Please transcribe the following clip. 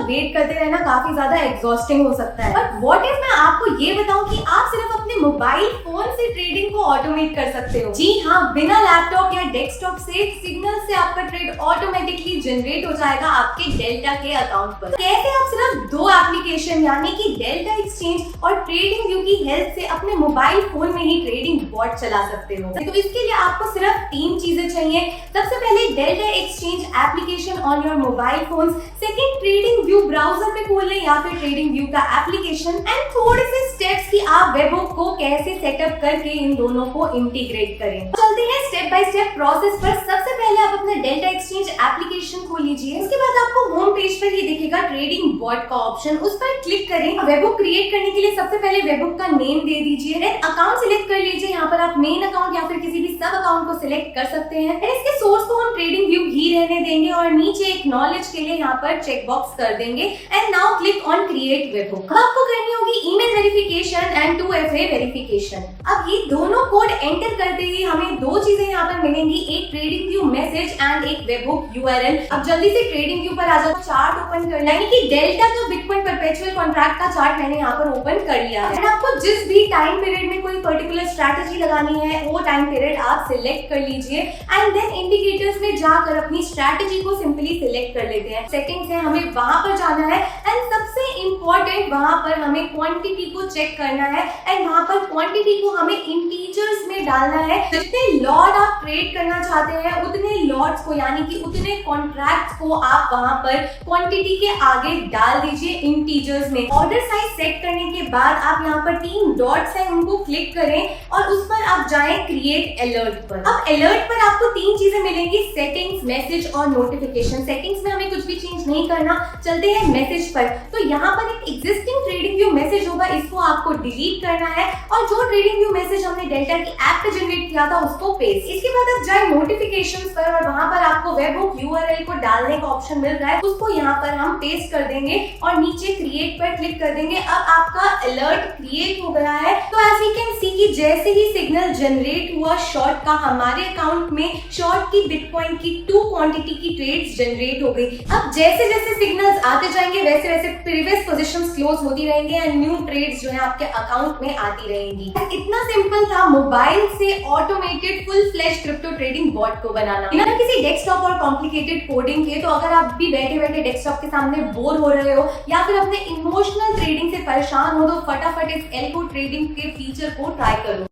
Wait करते रहना काफी ज्यादा एग्जॉस्टिंग हो सकता है। बट व्हाट इफ मैं आपको ये बताऊं कि आप सिर्फ अपने मोबाइल फोन से ट्रेडिंग को ऑटोमेट कर सकते हो। जी हाँ, बिना लैपटॉप या डेस्कटॉप से सिग्नल से आपका ट्रेड ऑटोमेटिकली जनरेट हो जाएगा आपके डेल्टा के अकाउंट पर। कैसे आप सिर्फ दो एप्लीकेशन यानी कि डेल्टा एक्सचेंज और ट्रेडिंग व्यू की हेल्प से अपने मोबाइल फोन में ही ट्रेडिंग बॉट चला सकते हो। तो इसके लिए आपको सिर्फ 3 चीजें चाहिए। सबसे पहले delta exchange application on your mobile phone, second trading view browser पे खोल लें या फिर ट्रेडिंग व्यू का एप्लीकेशन, एंड थोड़े से स्टेप्स कि आप वेबहुक को कैसे सेटअप करके इन दोनों को इंटीग्रेट करें। चलते हैं स्टेप बाय स्टेप प्रोसेस पर। सबसे पहले आप अपना डेल्टा एक्सचेंज एप्लीकेशन खोल लीजिए। उसके बाद आपको होम पेज पर ही दिखेगा ट्रेडिंग बॉट का ऑप्शन, उस पर क्लिक करें। वेबहुक क्रिएट करने के लिए सबसे पहले वेबहुक का नेम दे दीजिए, देन अकाउंट सिलेक्ट कर लीजिए। यहाँ पर आप मेन अकाउंट या फिर किसी भी सब अकाउंट को सिलेक्ट कर सकते हैं। इसके सोर्स को हम ट्रेडिंग व्यू ही रहने देंगे और नीचे एक्नॉलेज के लिए यहाँ पर चेक बॉक्स कर देंगे। And now click on create webhook. अब आपको करनी होगी email verification and 2FA verification. अब ये दोनों कोड एंटर करते ही हमें 2 चीजें यहाँ पर मिलेंगी, एक ट्रेडिंग व्यू मैसेज एंड एक वेबहुक URL। अब जल्दी से ट्रेडिंग व्यू पर आ जाओ, चार्ट ओपन करना है कि डेल्टा का बिटकॉइन परपेचुअल कॉन्ट्रैक्ट का चार्ट मैंने यहाँ पर ओपन कर लिया है। आपको जिस भी टाइम पीरियड में कोई पर्टिकुलर स्ट्रैटेजी लगानी है वो टाइम पीरियड आप सिलेक्ट कर लीजिए एंड देन इंडिकेटर्स में जाकर अपनी स्ट्रैटेजी को सिंपली सिलेक्ट कर लेते हैं। सेटिंग्स है, हमें वहां पर जाना है एंड सबसे इंपॉर्टेंट वहां पर हमें क्वांटिटी को चेक करना है एंड वहां पर क्वांटिटी को हमें इंटीजर्स में डालना है। जितने लॉट आप ट्रेड करना चाहते हैं उतने लॉट्स को यानी कि उतने कॉन्ट्रैक्ट्स को आप वहां पर क्वांटिटी के आगे डाल दीजिए इंटीजर्स में। ऑर्डर साइज सेट करने के बाद आप यहाँ पर 3 डॉट्स हैं उनको क्लिक करें और उस पर आप जाएं क्रिएट अलर्ट पर। अब अलर्ट पर आपको 3 चीजें मिलेंगी, सेटिंग्स, मैसेज और नोटिफिकेशन। सेटिंग्स में हमें कुछ भी चेंज नहीं करना, चलते हैं मैसेज पर। तो यहाँ पर एक एग्जिस्टिंग ट्रेडिंग व्यू मैसेज होगा, इसको आपको डिलीट करना है और जो ट्रेडिंग व्यू मैसेज हमने डेल्टा की ऐप पे जनरेट किया था उसको पेस्ट। इसके बाद आप जाए नोटिफिकेशंस पर और वहां पर आपको वेबहुक URL को डालने का ऑप्शन मिल रहा है, उसको यहाँ पर हम पेस्ट कर देंगे और नीचे क्रिएट पर क्लिक कर देंगे। अब आपका अलर्ट क्रिएट हो गया है। तो एज यू कैन सी कि जैसे ही सिग्नल जनरेट हुआ शॉर्ट का, हमारे अकाउंट में शॉर्ट की बिटकॉइन की 2 क्वांटिटी की ट्रेड्स जनरेट हो गई। अब जैसे जैसे सिग्नल्स आते जाएंगे वैसे वैसे प्रीवियस पोजीशंस क्लोज होती रहेंगे एंड न्यू ट्रेड्स जो है आपके अकाउंट में आती रहेंगी। इतना सिंपल था मोबाइल से automated full flash crypto trading bot को बनाना बिना किसी डेस्कटॉप और कॉम्प्लिकेटेड कोडिंग के। तो अगर आप भी बैठे बैठे डेस्कटॉप के सामने बोर हो रहे हो या फिर अपने इमोशनल ट्रेडिंग से परेशान हो तो फटाफट इस एल्गो ट्रेडिंग के फीचर को ट्राई करो।